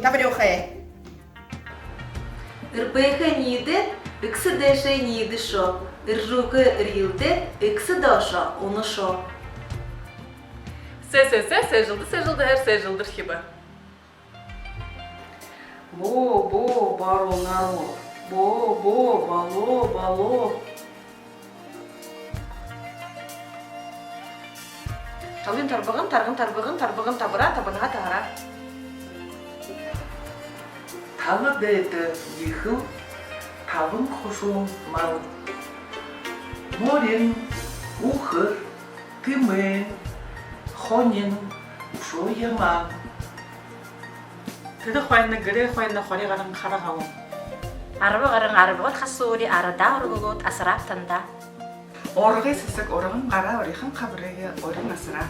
табрюхе. Ирпеха ниде, иксы дэше ниде шо. Иржука рилде, иксы даша оны шо. Сежылды, әр сежылдыр хиба. Бо, баро, наро. Бо, бало. Талын тарбығын, тарбығын табыра, табынға тағыра. Талы дәйті ехыл, табын құшуым мал. Морен, ухыр, кімен, хонен, ұшо емал. Тыды хойны гыре хойны хори ғарын қара ғауым. Арбығырын қасуыри арыда ұрғылуыт асырап тында. Орғы сісік орығын қара орықын қабырығы орын асыра.